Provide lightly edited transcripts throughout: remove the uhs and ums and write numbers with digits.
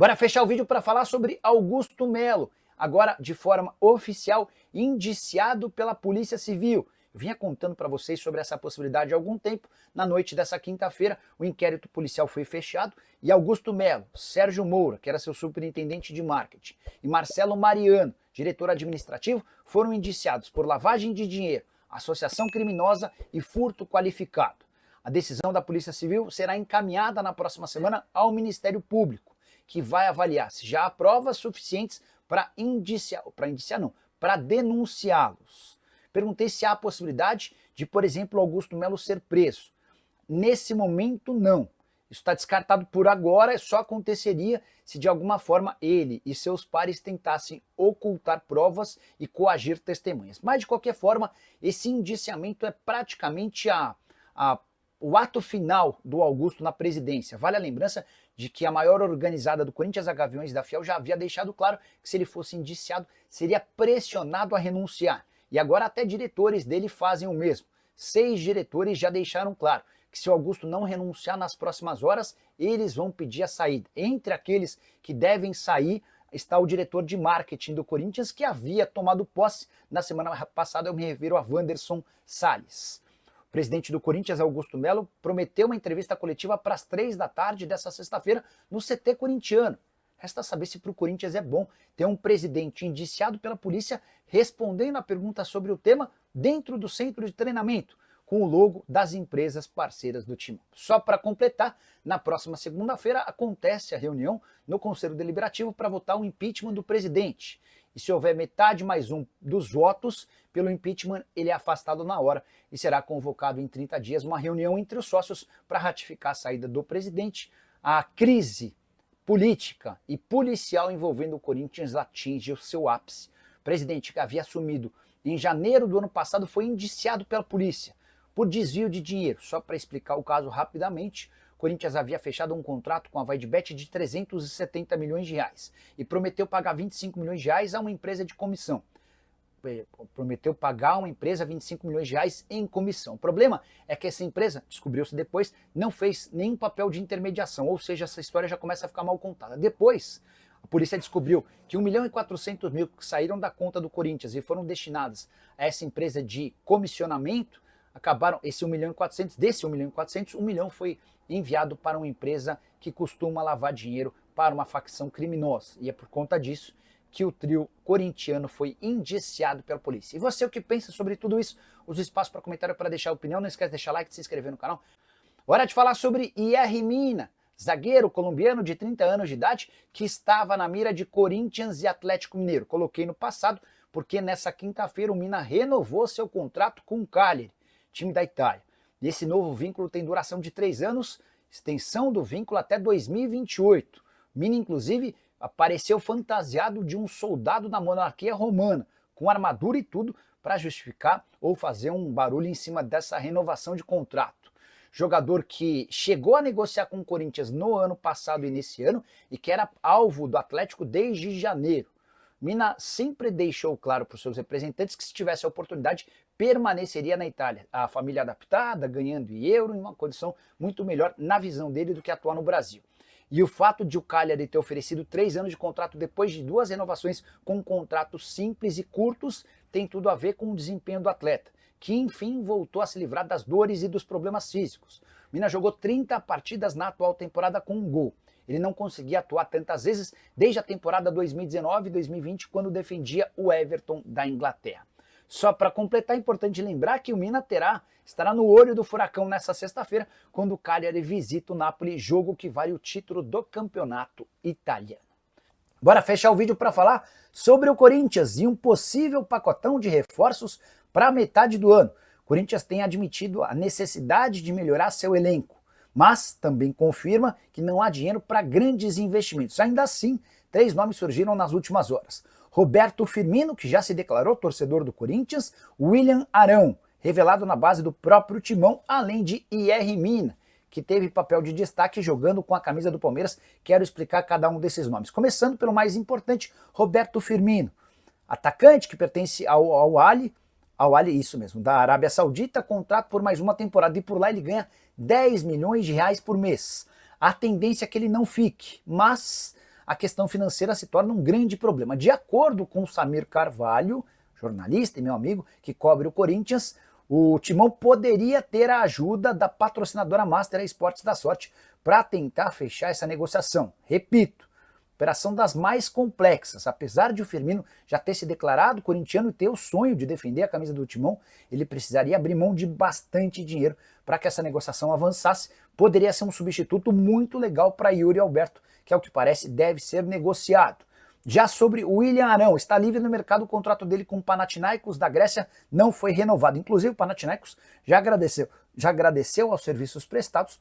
Bora fechar o vídeo para falar sobre Augusto Melo, agora de forma oficial indiciado pela Polícia Civil. Eu vinha contando para vocês sobre essa possibilidade há algum tempo. Na noite dessa quinta-feira, o inquérito policial foi fechado e Augusto Melo, Sérgio Moura, que era seu superintendente de marketing, e Marcelo Mariano, diretor administrativo, foram indiciados por lavagem de dinheiro, associação criminosa e furto qualificado. A decisão da Polícia Civil será encaminhada na próxima semana ao Ministério Público, que vai avaliar se já há provas suficientes para denunciá-los. Perguntei se há a possibilidade de, por exemplo, Augusto Melo ser preso. Nesse momento, não. Isso está descartado por agora, só aconteceria se de alguma forma ele e seus pares tentassem ocultar provas e coagir testemunhas. Mas, de qualquer forma, esse indiciamento é praticamente o ato final do Augusto na presidência. Vale a lembrança de que a maior organizada do Corinthians, a Gaviões da Fiel, já havia deixado claro que se ele fosse indiciado, seria pressionado a renunciar. E agora até diretores dele fazem o mesmo. 6 diretores já deixaram claro que se o Augusto não renunciar nas próximas horas, eles vão pedir a saída. Entre aqueles que devem sair está o diretor de marketing do Corinthians, que havia tomado posse na semana passada. Eu me refiro a Wanderson Salles. O presidente do Corinthians, Augusto Melo, prometeu uma entrevista coletiva para as 3 da tarde dessa sexta-feira no CT corintiano. Resta saber se para o Corinthians é bom ter um presidente indiciado pela polícia respondendo a pergunta sobre o tema dentro do centro de treinamento, com o logo das empresas parceiras do time. Só para completar, na próxima segunda-feira acontece a reunião no Conselho Deliberativo para votar o impeachment do presidente. E se houver metade mais um dos votos pelo impeachment, ele é afastado na hora e será convocado em 30 dias uma reunião entre os sócios para ratificar a saída do presidente. A crise política e policial envolvendo o Corinthians atinge o seu ápice. O presidente, que havia assumido em janeiro do ano passado, foi indiciado pela polícia por desvio de dinheiro. Só para explicar o caso rapidamente, o Corinthians havia fechado um contrato com a VaideBet de 370 milhões de reais e prometeu pagar 25 milhões de reais a uma empresa de comissão. Prometeu pagar a uma empresa 25 milhões de reais em comissão. O problema é que essa empresa, descobriu-se depois, não fez nenhum papel de intermediação, ou seja, essa história já começa a ficar mal contada. Depois, a polícia descobriu que 1.400.000 que saíram da conta do Corinthians e foram destinadas a essa empresa de comissionamento, acabaram, desse 1.400.000, 1 milhão foi enviado para uma empresa que costuma lavar dinheiro para uma facção criminosa. E é por conta disso que o trio corintiano foi indiciado pela polícia. E você, o que pensa sobre tudo isso? Usa o espaço para comentário para deixar a opinião. Não esquece de deixar like e se inscrever no canal. Hora de falar sobre Yerry Mina, zagueiro colombiano de 30 anos de idade que estava na mira de Corinthians e Atlético Mineiro. Coloquei no passado porque nessa quinta-feira o Mina renovou seu contrato com o Cagliari, time da Itália. E esse novo vínculo tem duração de 3 anos, extensão do vínculo até 2028. Mina, inclusive, apareceu fantasiado de um soldado da monarquia romana, com armadura e tudo, para justificar ou fazer um barulho em cima dessa renovação de contrato. Jogador que chegou a negociar com o Corinthians no ano passado e nesse ano e que era alvo do Atlético desde janeiro. Mina sempre deixou claro para os seus representantes que se tivesse a oportunidade permaneceria na Itália. A família adaptada, ganhando em euro, em uma condição muito melhor na visão dele do que atuar no Brasil. E o fato de o Cagliari ter oferecido 3 anos de contrato depois de 2 renovações com contratos simples e curtos tem tudo a ver com o desempenho do atleta, que enfim voltou a se livrar das dores e dos problemas físicos. Mina jogou 30 partidas na atual temporada com 1 gol. Ele não conseguia atuar tantas vezes desde a temporada 2019-2020, quando defendia o Everton da Inglaterra. Só para completar, é importante lembrar que o Mina estará no olho do furacão nessa sexta-feira, quando o Cagliari visita o Napoli, jogo que vale o título do campeonato italiano. Bora fechar o vídeo para falar sobre o Corinthians e um possível pacotão de reforços para a metade do ano. O Corinthians tem admitido a necessidade de melhorar seu elenco, mas também confirma que não há dinheiro para grandes investimentos. Ainda assim, 3 nomes surgiram nas últimas horas. Roberto Firmino, que já se declarou torcedor do Corinthians, William Arão, revelado na base do próprio Timão, além de Yerry Mina, que teve papel de destaque jogando com a camisa do Palmeiras. Quero explicar cada um desses nomes. Começando pelo mais importante, Roberto Firmino, atacante que pertence ao Ali, isso mesmo, da Arábia Saudita, contrato por mais uma temporada e por lá ele ganha 10 milhões de reais por mês. A tendência é que ele não fique, mas a questão financeira se torna um grande problema. De acordo com Samir Carvalho, jornalista e meu amigo que cobre o Corinthians, o Timão poderia ter a ajuda da patrocinadora Master Esportes da Sorte para tentar fechar essa negociação. Repito, operação das mais complexas. Apesar de o Firmino já ter se declarado corintiano e ter o sonho de defender a camisa do Timão, ele precisaria abrir mão de bastante dinheiro para que essa negociação avançasse. Poderia ser um substituto muito legal para Yuri Alberto, que ao que parece deve ser negociado. Já sobre o William Arão, está livre no mercado, o contrato dele com o Panathinaikos da Grécia não foi renovado. Inclusive o Panathinaikos já agradeceu aos serviços prestados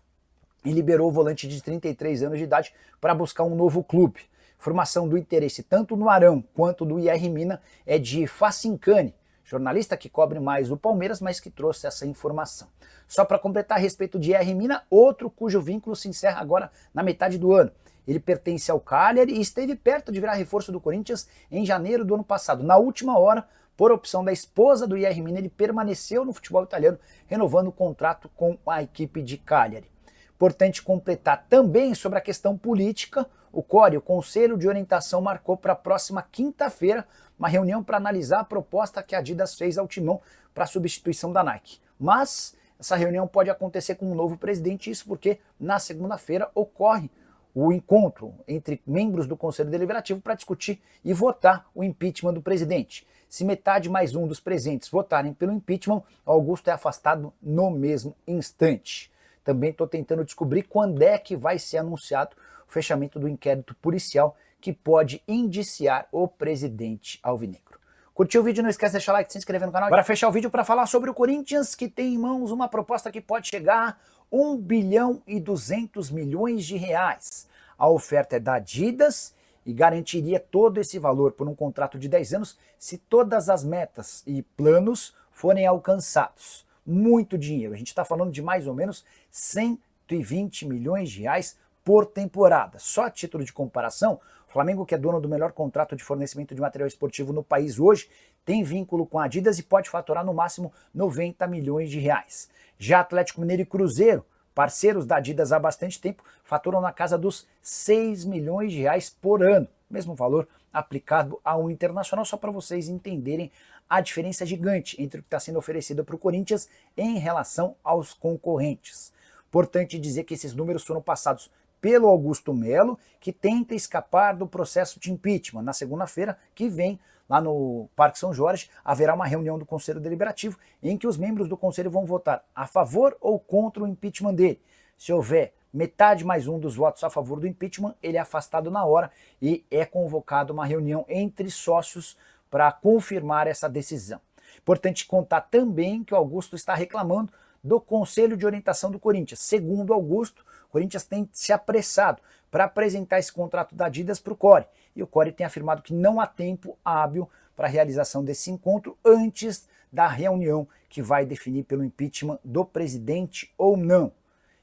e liberou o volante de 33 anos de idade para buscar um novo clube. Formação do interesse tanto no Arão quanto do IR Mina é de Facincani, jornalista que cobre mais o Palmeiras, mas que trouxe essa informação. Só para completar a respeito de IR Mina, outro cujo vínculo se encerra agora na metade do ano. Ele pertence ao Cagliari e esteve perto de virar reforço do Corinthians em janeiro do ano passado. Na última hora, por opção da esposa do IR Mina, ele permaneceu no futebol italiano, renovando o contrato com a equipe de Cagliari. Importante completar também sobre a questão política, o CORE, o Conselho de Orientação, marcou para a próxima quinta-feira uma reunião para analisar a proposta que a Adidas fez ao Timão para a substituição da Nike. Mas essa reunião pode acontecer com um novo presidente, isso porque na segunda-feira ocorre o encontro entre membros do Conselho Deliberativo para discutir e votar o impeachment do presidente. Se metade mais um dos presentes votarem pelo impeachment, Augusto é afastado no mesmo instante. Também estou tentando descobrir quando é que vai ser anunciado o fechamento do inquérito policial que pode indiciar o presidente alvinegro. Curtiu o vídeo? Não esquece de deixar o like, se inscrever no canal. Agora fechar o vídeo para falar sobre o Corinthians, que tem em mãos uma proposta que pode chegar a 1 bilhão e 200 milhões de reais. A oferta é da Adidas e garantiria todo esse valor por um contrato de 10 anos se todas as metas e planos forem alcançados. Muito dinheiro, a gente está falando de mais ou menos 120 milhões de reais por temporada. Só a título de comparação, o Flamengo, que é dono do melhor contrato de fornecimento de material esportivo no país hoje, tem vínculo com a Adidas e pode faturar no máximo 90 milhões de reais. Já Atlético Mineiro e Cruzeiro, parceiros da Adidas há bastante tempo, faturam na casa dos 6 milhões de reais por ano. Mesmo valor aplicado ao Internacional, só para vocês entenderem a diferença gigante entre o que está sendo oferecido para o Corinthians em relação aos concorrentes. Importante dizer que esses números foram passados pelo Augusto Melo, que tenta escapar do processo de impeachment. Na segunda-feira que vem, lá no Parque São Jorge, haverá uma reunião do Conselho Deliberativo em que os membros do Conselho vão votar a favor ou contra o impeachment dele. Se houver metade mais um dos votos a favor do impeachment, ele é afastado na hora e é convocada uma reunião entre sócios para confirmar essa decisão. Importante contar também que o Augusto está reclamando do Conselho de Orientação do Corinthians. Segundo Augusto, o Corinthians tem se apressado para apresentar esse contrato da Adidas para o CORE. E o CORE tem afirmado que não há tempo hábil para a realização desse encontro antes da reunião que vai definir pelo impeachment do presidente ou não.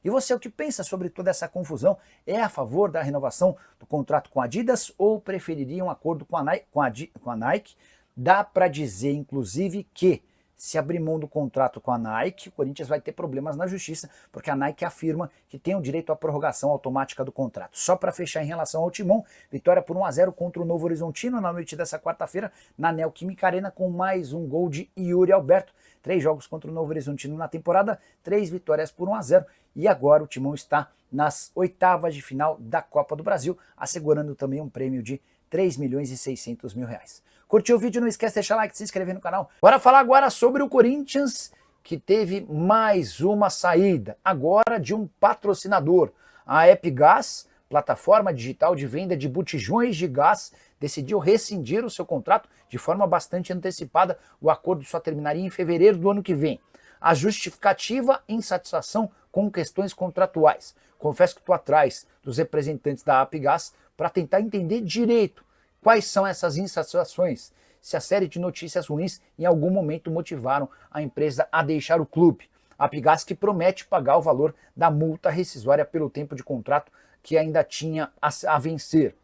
E você, o que pensa sobre toda essa confusão? É a favor da renovação do contrato com a Adidas ou preferiria um acordo com a Nike? Dá para dizer, inclusive, que se abrir mão do contrato com a Nike, o Corinthians vai ter problemas na justiça, porque a Nike afirma que tem o direito à prorrogação automática do contrato. Só para fechar em relação ao Timão, vitória por 1-0 contra o Novo Horizontino na noite dessa quarta-feira, na Neoquímica Arena, com mais um gol de Yuri Alberto. 3 jogos contra o Novo Horizontino na temporada, 3 vitórias por 1-0, e agora o Timão está nas oitavas de final da Copa do Brasil, assegurando também um prêmio de 3 milhões e 600 mil reais. Curtiu o vídeo? Não esquece de deixar like, se inscrever no canal. Bora falar agora sobre o Corinthians, que teve mais uma saída, agora de um patrocinador. A Epigás, plataforma digital de venda de botijões de gás, decidiu rescindir o seu contrato de forma bastante antecipada. O acordo só terminaria em fevereiro do ano que vem. A justificativa: insatisfação com questões contratuais. Confesso que estou atrás dos representantes da Epigás para tentar entender direito quais são essas insatisfações, se a série de notícias ruins em algum momento motivaram a empresa a deixar o clube. A Epigás, que promete pagar o valor da multa rescisória pelo tempo de contrato que ainda tinha a vencer.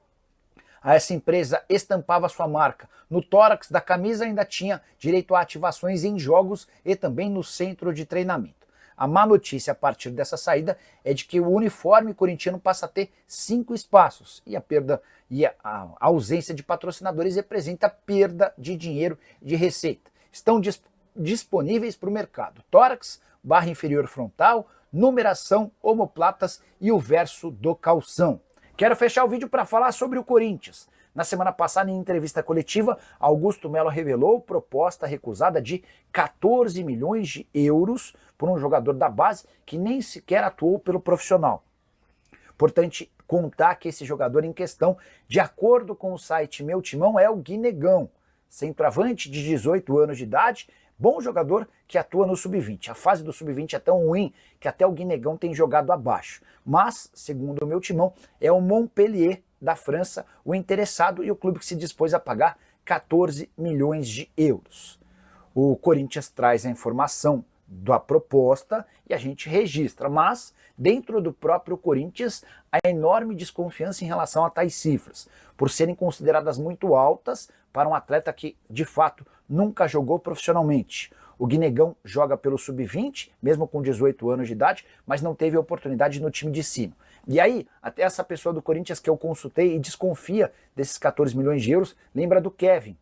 Essa empresa estampava sua marca no tórax da camisa, ainda tinha direito a ativações em jogos e também no centro de treinamento. A má notícia a partir dessa saída é de que o uniforme corintiano passa a ter 5 espaços e a perda e a ausência de patrocinadores representa perda de dinheiro de receita. Estão disponíveis para o mercado tórax, barra inferior frontal, numeração, omoplatas e o verso do calção. Quero fechar o vídeo para falar sobre o Corinthians. Na semana passada, em entrevista coletiva, Augusto Melo revelou proposta recusada de 14 milhões de euros por um jogador da base que nem sequer atuou pelo profissional. Importante contar que esse jogador em questão, de acordo com o site Meu Timão, é o Guinegão, centroavante de 18 anos de idade, bom jogador que atua no Sub-20. A fase do Sub-20 é tão ruim que até o Guinegão tem jogado abaixo. Mas, segundo o Meu Timão, é o Montpellier da França o interessado e o clube que se dispôs a pagar 14 milhões de euros. O Corinthians traz a informação da proposta e a gente registra, mas dentro do próprio Corinthians há enorme desconfiança em relação a tais cifras, por serem consideradas muito altas para um atleta que, de fato, nunca jogou profissionalmente. O Guinegão joga pelo Sub-20, mesmo com 18 anos de idade, mas não teve oportunidade no time de cima. E aí, até essa pessoa do Corinthians que eu consultei e desconfia desses 14 milhões de euros, lembra do Kevin,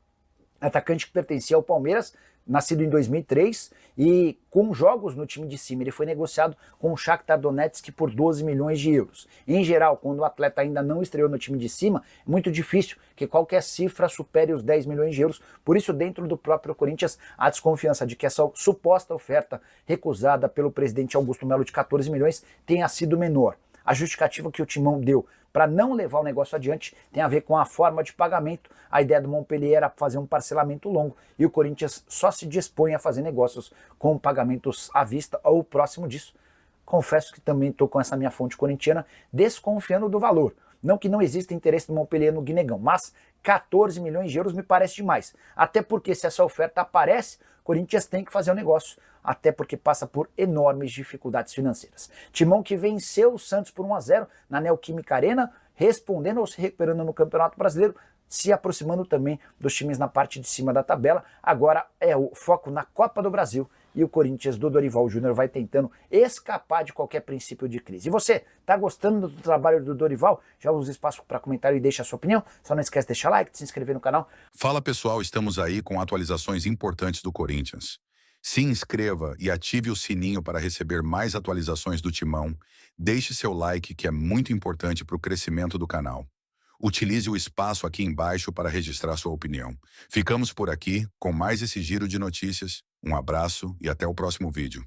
atacante que pertencia ao Palmeiras, nascido em 2003, e com jogos no time de cima. Ele foi negociado com o Shakhtar Donetsk por 12 milhões de euros. Em geral, quando o atleta ainda não estreou no time de cima, é muito difícil que qualquer cifra supere os 10 milhões de euros. Por isso, dentro do próprio Corinthians, há desconfiança de que essa suposta oferta recusada pelo presidente Augusto Melo de 14 milhões tenha sido menor. A justificativa que o Timão deu para não levar o negócio adiante tem a ver com a forma de pagamento. A ideia do Montpellier era fazer um parcelamento longo e o Corinthians só se dispõe a fazer negócios com pagamentos à vista ou próximo disso. Confesso que também estou com essa minha fonte corintiana desconfiando do valor. Não que não exista interesse do Montpellier no Guinegão, mas 14 milhões de euros me parece demais. Até porque se essa oferta aparece, o Corinthians tem que fazer o negócio. Até porque passa por enormes dificuldades financeiras. Timão que venceu o Santos por 1-0 na Neoquímica Arena, respondendo ou se recuperando no Campeonato Brasileiro, se aproximando também dos times na parte de cima da tabela. Agora é o foco na Copa do Brasil e o Corinthians do Dorival Júnior vai tentando escapar de qualquer princípio de crise. E você, tá gostando do trabalho do Dorival? Já usa espaço para comentário e deixa a sua opinião. Só não esquece de deixar like, de se inscrever no canal. Fala pessoal, estamos aí com atualizações importantes do Corinthians. Se inscreva e ative o sininho para receber mais atualizações do Timão. Deixe seu like, que é muito importante para o crescimento do canal. Utilize o espaço aqui embaixo para registrar sua opinião. Ficamos por aqui com mais esse giro de notícias. Um abraço e até o próximo vídeo.